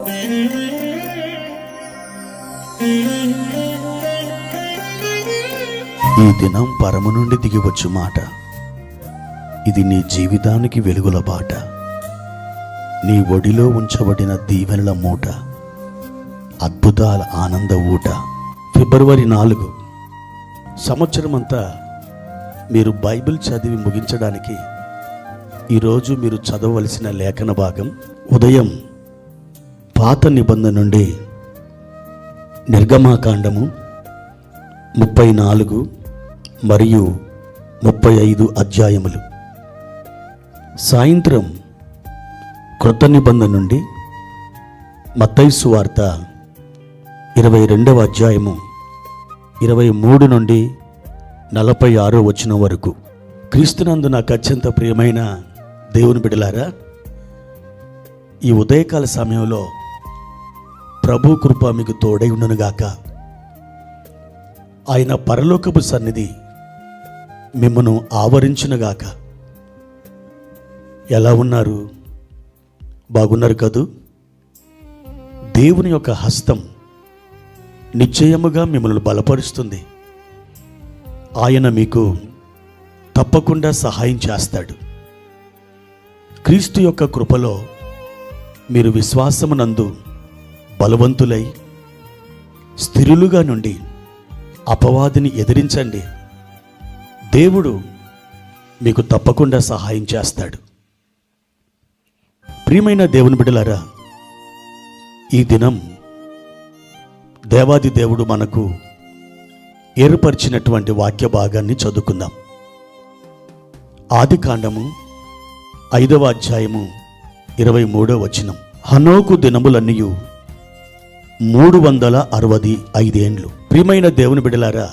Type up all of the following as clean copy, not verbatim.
ఈ దినం పరము నుండి దిగివచ్చు మాట. ఇది నీ జీవితానికి వెలుగుల బాట. నీ ఒడిలో ఉంచబడిన దీవెనల మూట, అద్భుతాల ఆనంద ఊట. ఫిబ్రవరి 4 సంవత్సరమంతా మీరు బైబిల్ చదివి ముగించడానికి ఈరోజు మీరు చదవవలసిన లేఖన భాగం ఉదయం పాత నిబంధన నుండి నిర్గమాకాండము 34 మరియు 35 అధ్యాయములు. సాయంత్రం క్రొత్త నిబంధన నుండి మత్తయి సువార్త 22వ అధ్యాయము 23 నుండి 46 వచనం వరకు. క్రీస్తునందు నాకు అత్యంత ప్రియమైన దేవుని బిడ్డలారా, ఈ ఉదయకాల సమయంలో ప్రభు కృప మీకు తోడై ఉండునుగాక. ఆయన పరలోకపు సన్నిధి మిమ్మను ఆవరించునుగాక. ఎలా ఉన్నారు? బాగున్నారు కదూ? దేవుని యొక్క హస్తం నిశ్చయముగా మిమ్మల్ని బలపరుస్తుంది. ఆయన మీకు తప్పకుండా సహాయం చేస్తాడు. క్రీస్తు యొక్క కృపలో మీరు విశ్వాసమునందు బలవంతులై స్థిరులుగా నుండి అపవాదిని ఎదిరించండి. దేవుడు మీకు తప్పకుండా సహాయం చేస్తాడు. ప్రియమైన దేవుని బిడ్డలారా, ఈ దినం దేవాది దేవుడు మనకు ఏర్పరిచినటువంటి వాక్య భాగాన్ని చదువుకుందాం. ఆదికాండము 5వ అధ్యాయము 23వ వచనం. హనోకు దినములన్నీయు 365 ఏండ్లు. ప్రియమైన దేవుని బిడ్డలారా,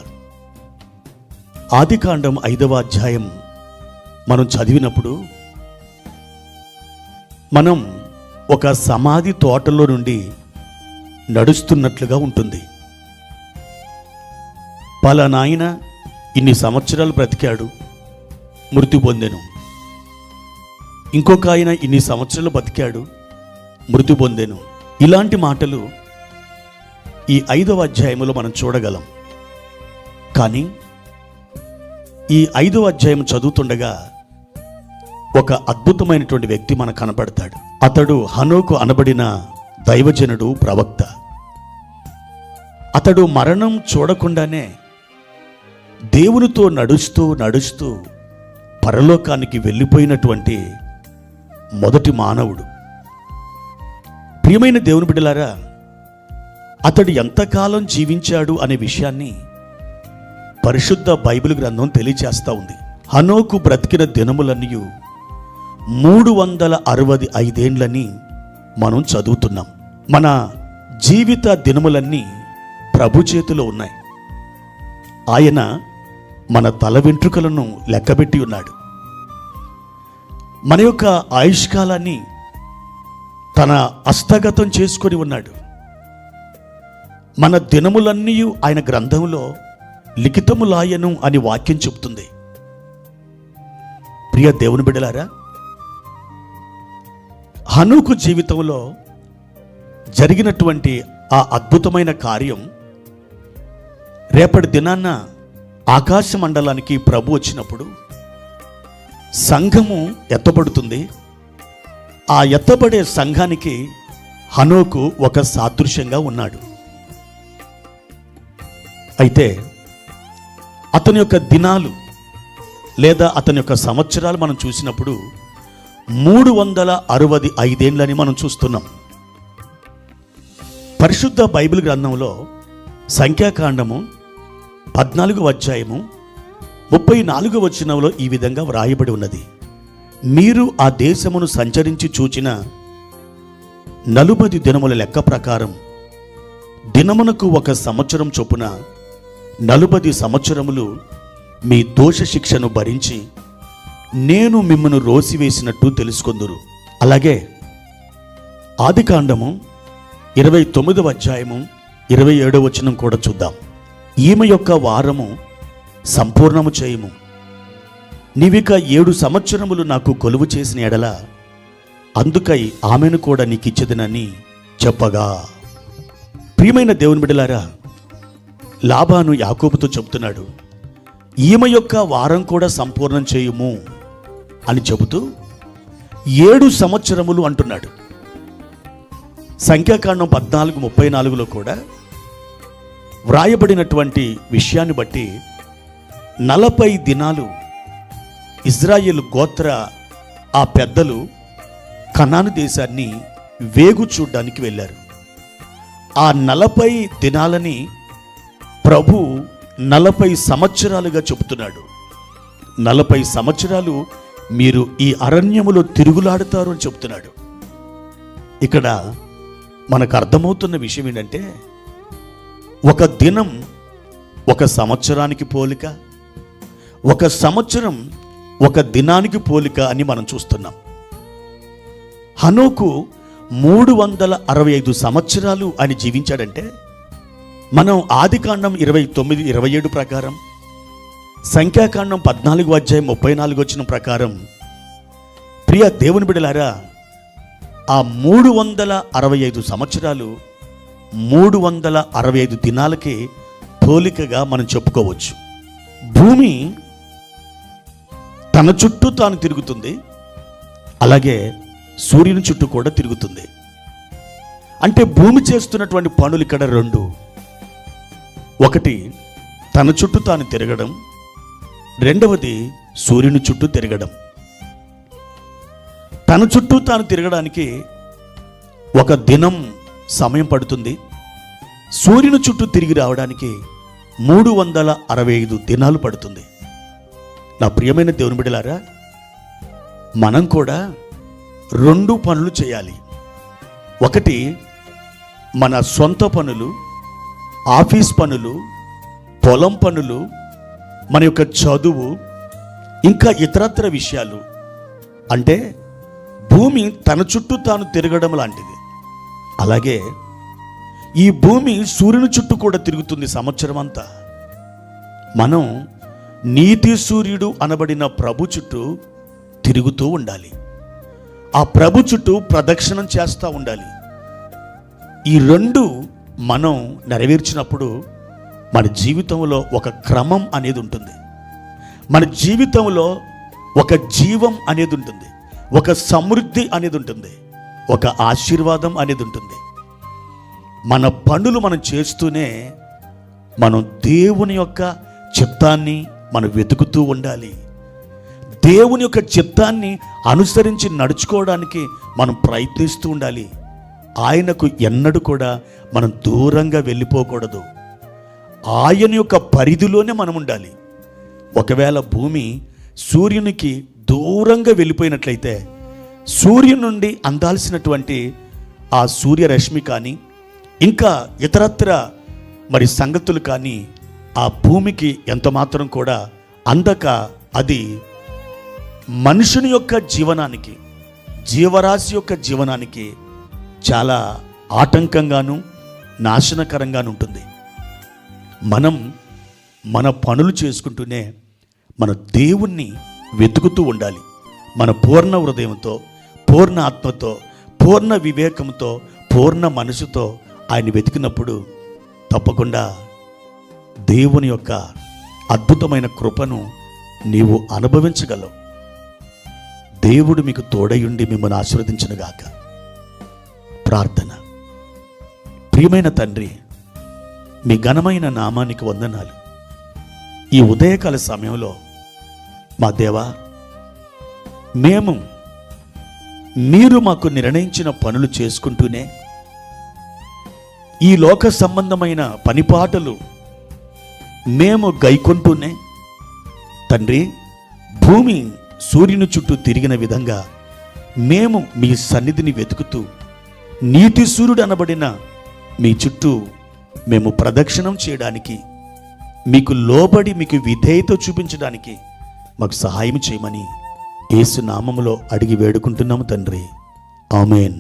ఆదికాండం 5వ అధ్యాయం మనం చదివినప్పుడు మనం ఒక సమాధి తోటలో నుండి నడుస్తున్నట్లుగా ఉంటుంది. పలానాయన ఇన్ని సంవత్సరాలు బ్రతికాడు, మృతి పొందెను. ఇంకొక ఆయన ఇన్ని సంవత్సరాలు బతికాడు, మృతి పొందెను. ఇలాంటి మాటలు ఈ 5వ అధ్యాయంలో మనం చూడగలం. కానీ ఈ 5వ అధ్యాయం చదువుతుండగా ఒక అద్భుతమైనటువంటి వ్యక్తి మనకు కనపడతాడు. అతడు హనోకు అనబడిన దైవజనుడు, ప్రవక్త. అతడు మరణం చూడకుండానే దేవునితో నడుస్తూ నడుస్తూ పరలోకానికి వెళ్ళిపోయినటువంటి మొదటి మానవుడు. ప్రియమైన దేవుని బిడ్డలారా, అతడు ఎంతకాలం జీవించాడు అనే విషయాన్ని పరిశుద్ధ బైబిల్ గ్రంథం తెలియచేస్తూ ఉంది. హనోకు బ్రతికిన దినములన్నీ 365 ఏండ్లని మనం చదువుతున్నాం. మన జీవిత దినములన్నీ ప్రభు చేతిలో ఉన్నాయి. ఆయన మన తల వెంట్రుకలను లెక్కబెట్టి ఉన్నాడు. మన యొక్క ఆయుష్కాలాన్ని తన హస్తగతం చేసుకొని ఉన్నాడు. మన దినములన్నీ ఆయన గ్రంథంలో లిఖితములాయను అని వాక్యం చెబుతుంది. ప్రియ దేవుని బిడ్డలారా, హనోకు జీవితంలో జరిగినటువంటి ఆ అద్భుతమైన కార్యం రేపటి దినాన్న ఆకాశ మండలానికి ప్రభు వచ్చినప్పుడు సంఘము ఎత్తబడుతుంది. ఆ ఎత్తబడే సంఘానికి హనోకు ఒక సాదృశ్యంగా ఉన్నాడు. అయితే అతని యొక్క దినాలు లేదా అతని యొక్క సంవత్సరాలు మనం చూసినప్పుడు 365 ఏండ్లని మనం చూస్తున్నాం. పరిశుద్ధ బైబిల్ గ్రంథంలో సంఖ్యాకాండము 14వ అధ్యాయము 34వ వచనంలో ఈ విధంగా వ్రాయబడి ఉన్నది. మీరు ఆ దేశమును సంచరించి చూచిన 40 దినముల లెక్క ప్రకారం దినమునకు 1 సంవత్సరం చొప్పున 40 సంవత్సరములు మీ దోష శిక్షను భరించి నేను మిమ్మను రోసివేసినట్టు తెలుసుకొందురు. అలాగే ఆదికాండము 29వ అధ్యాయము 27వ వచనం కూడా చూద్దాం. ఈమె యొక్క వారము సంపూర్ణము చేయము. నీవిక 7 సంవత్సరములు నాకు కొలువు చేసిన ఎడల అందుకై ఆమెను కూడా నీకిచ్చేదనని చెప్పగా. ప్రియమైన దేవుని బిడ్డలారా, లాబాను యాకోబుతో చెబుతున్నాడు, ఈమె యొక్క వారం కూడా సంపూర్ణం చేయుము అని చెబుతూ 7 సంవత్సరములు అంటున్నాడు. సంఖ్యాకాండం 14:34లో కూడా వ్రాయబడినటువంటి విషయాన్ని బట్టి 40 దినాలు ఇజ్రాయేలు గోత్ర ఆ పెద్దలు కనాను దేశాన్ని వేగు చూడ్డానికి వెళ్ళారు. ఆ 40 దినాలని ప్రభు 40 సంవత్సరాలుగా చెబుతున్నాడు. 40 సంవత్సరాలు మీరు ఈ అరణ్యములో తిరుగులాడుతారు అని చెబుతున్నాడు. ఇక్కడ మనకు అర్థమవుతున్న విషయం ఏంటంటే, ఒక దినం ఒక సంవత్సరానికి పోలిక, ఒక సంవత్సరం ఒక దినానికి పోలిక అని మనం చూస్తున్నాం. హనోకు 365 సంవత్సరాలు ఆయన జీవించాడంటే, మనం ఆదికాండం 29-27 ప్రకారం, సంఖ్యాకాండం 14:34 ప్రకారం, ప్రియ దేవుని బిడ్డలారా, ఆ 365 సంవత్సరాలు 365 దినాలకి పోలికగా మనం చెప్పుకోవచ్చు. భూమి తన చుట్టూ తాను తిరుగుతుంది, అలాగే సూర్యుని చుట్టూ కూడా తిరుగుతుంది. అంటే భూమి చేస్తున్నటువంటి పనులు ఇక్కడ 2. ఒకటి తన చుట్టూ తాను తిరగడం, రెండవది సూర్యుని చుట్టూ తిరగడం. తన చుట్టూ తాను తిరగడానికి ఒక దినం సమయం పడుతుంది. సూర్యుని చుట్టూ తిరిగి రావడానికి 365 దినాలు పడుతుంది. నా ప్రియమైన దేవుని బిడ్డలారా, మనం కూడా 2 పనులు చేయాలి. ఒకటి మన సొంత పనులు, ఆఫీస్ పనులు, పొలం పనులు, మన యొక్క చదువు, ఇంకా ఇతరత్ర విషయాలు. అంటే భూమి తన చుట్టూ తాను తిరగడం లాంటిది. అలాగే ఈ భూమి సూర్యుని చుట్టూ కూడా తిరుగుతుంది సంవత్సరం అంతా. మనం నీతి సూర్యుడు అనబడిన ప్రభు చుట్టూ తిరుగుతూ ఉండాలి. ఆ ప్రభు చుట్టూ ప్రదక్షిణం చేస్తూ ఉండాలి. ఈ 2 మనం నెరవేర్చినప్పుడు మన జీవితంలో ఒక క్రమం అనేది ఉంటుంది. మన జీవితంలో ఒక జీవం అనేది ఉంటుంది, ఒక సమృద్ధి అనేది ఉంటుంది, ఒక ఆశీర్వాదం అనేది ఉంటుంది. మన పనులు మనం చేస్తూనే మనం దేవుని యొక్క చిత్తాన్ని మనం వెతుకుతూ ఉండాలి. దేవుని యొక్క చిత్తాన్ని అనుసరించి నడుచుకోవడానికి మనం ప్రయత్నిస్తూ ఉండాలి. ఆయనకు ఎన్నడూ కూడా మనం దూరంగా వెళ్ళిపోకూడదు. ఆయన యొక్క పరిధిలోనే మనం ఉండాలి. ఒకవేళ భూమి సూర్యునికి దూరంగా వెళ్ళిపోయినట్లయితే, సూర్యుని నుండి అందాల్సినటువంటి ఆ సూర్యరశ్మి కానీ, ఇంకా ఇతరత్ర మరి సంగతులు కానీ ఆ భూమికి ఎంత మాత్రం కూడా అందక, అది మనుషుని యొక్క జీవనానికి, జీవరాశి యొక్క జీవనానికి చాలా ఆటంకంగాను నాశనకరంగాను ఉంటుంది. మనం మన పనులు చేసుకుంటూనే మన దేవుణ్ణి వెతుకుతూ ఉండాలి. మన పూర్ణ హృదయంతో, పూర్ణ ఆత్మతో, పూర్ణ వివేకంతో, పూర్ణ మనసుతో ఆయన వెతికినప్పుడు తప్పకుండా దేవుని యొక్క అద్భుతమైన కృపను నీవు అనుభవించగలవు. దేవుడు మీకు తోడయుండి మిమ్మల్ని ఆశీర్వదించునుగాక. ప్రార్థన. ప్రియమైన తండ్రి, మీ ఘనమైన నామానికి వందనాలు. ఈ ఉదయకాల సమయంలో మా దేవా, మేము మీరు మాకు నిర్ణయించిన పనులు చేసుకుంటూనే, ఈ లోక సంబంధమైన పనిపాటలు మేము గైకొంటూనే, తండ్రి, భూమి సూర్యుని చుట్టూ తిరిగిన విధంగా మేము మీ సన్నిధిని వెతుకుతూ నీతి సూర్యుడు అనబడిన మీ చుట్టూ మేము ప్రదక్షిణం చేయడానికి, మీకు లోబడి మీకు విధేయత చూపించడానికి మాకు సహాయం చేయమని యేసు నామములో అడిగి వేడుకుంటున్నాము తండ్రి. ఆమేన్.